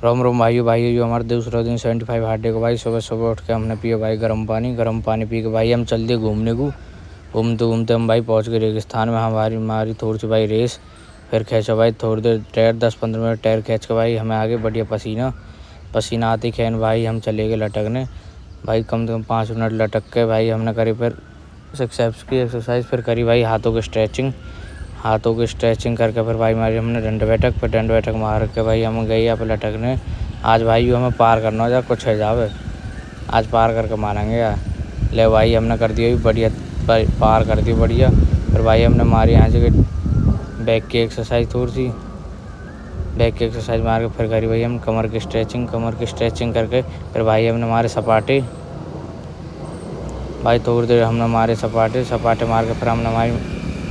रोम रोम भाइयों भाइयों हमारे दूसरा दिन 75 हार्ड डे को भाई। सुबह सुबह उठ के हमने पिया भाई गर्म पानी पी के भाई हम चल दिए घूमने को। घूमते घूमते हम भाई पहुँच गए रेगिस्तान में। हमारी थोड़ी सी भाई रेस फिर खींचा भाई थोड़ी देर टायर 10-15 मिनट टायर खींच के भाई हमें आगे बढ़िया पसीना आते खैन भाई हम चले गए लटकने भाई। कम से कम 5 मिनट लटक के भाई हमने करी फिर 6 एप्स की एक्सरसाइज। फिर करी भाई हाथों की स्ट्रेचिंग करके फिर भाई मारी हमने डंड बैठक। फिर डंड बैठक मार के भाई हम गए यहाँ पर लटकने। आज भाई हमें पार करना हो जा कुछ है जावे, आज पार करके मारेंगे यार। ले भाई हमने कर दिया बढ़िया पार कर दी बढ़िया। फिर भाई हमने मारी यहाँ से बैक की एक्सरसाइज थोड़ी सी बैक की एक्सरसाइज मार के फिर करी भाई हम कमर की स्ट्रेचिंग करके फिर भाई हमने मारे सपाटे भाई। थोड़ी देर हमने मारे सपाटे मार के फिर हमने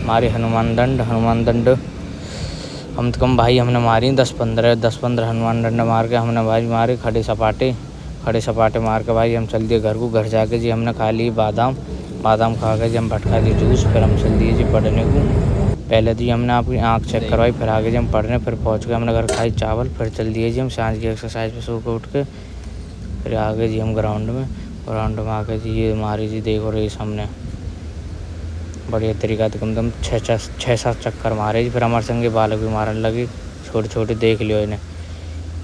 मारी हनुमान दंड कम से कम भाई हमने मारी 10-15 हनुमान दंड मार के हमने भाई मारे खड़े सपाटे मार के भाई हम चल दिए घर को। घर जाके जी हमने खा ली बादाम खा के जी हम भटका दिए जूस। फिर हम चल दिए जी पढ़ने को। पहले जी हमने आपकी आँख चेक करवाई फिर आगे जी हम पढ़ने। फिर पहुँच गए हमने घर खाई चावल। फिर चल दिए जी हम सांझ की एक्सरसाइज पे सो के उठ के। फिर आगे जी हम ग्राउंड में आके जी ये मारी जी देखो रेस हमने बढ़िया तरीका से कम से कम 6-7 चक्कर मारे जी। फिर हमारे संगे बालक भी मारने लगे छोटे देख लियो इन्हें।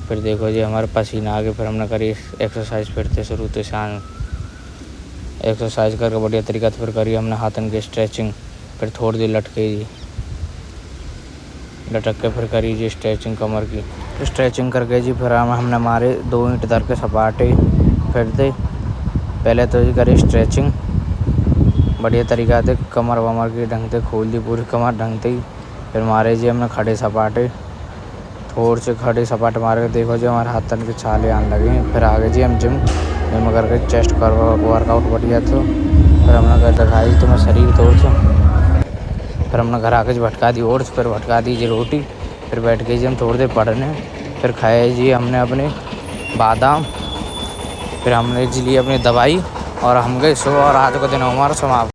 फिर देखो जी हमारे पसीना आ गए। फिर हमने करी एक्सरसाइज फिर से शुरू से शाम एक्सरसाइज करके बढ़िया तरीका से फिर करी हमने हाथन की स्ट्रेचिंग। फिर थोड़ी देर लटक के फिर करी जी स्ट्रेचिंग कमर की स्ट्रेचिंग करके जी। फिर हमने मारे 2 ईंट धर के सपाटे फिर दे। पहले तो जी करी स्ट्रेचिंग बढ़िया तरीका से कमर वमर की ढंग से खोल दी पूरी कमर ढंग से। फिर मारे जी हमने खड़े सपाटे थोड़े से मार के देखो जी हमारे हाथन के छाले आने लगे। फिर आगे जी हम जिम करके चेस्ट वर्कआउट बढ़िया तो फिर हमने कर दिखाई तो मैं शरीर तोड़ से। फिर हमने घर आके भटका दी ओट्स फिर भटका दी जी रोटी। फिर बैठ गए जी हम थोड़ी देर पढ़ने। फिर खाए जी हमने अपने बादाम। फिर हमने जी ली अपनी दवाई और हम गए सुबह और आज का दिन हमारा समाप्त।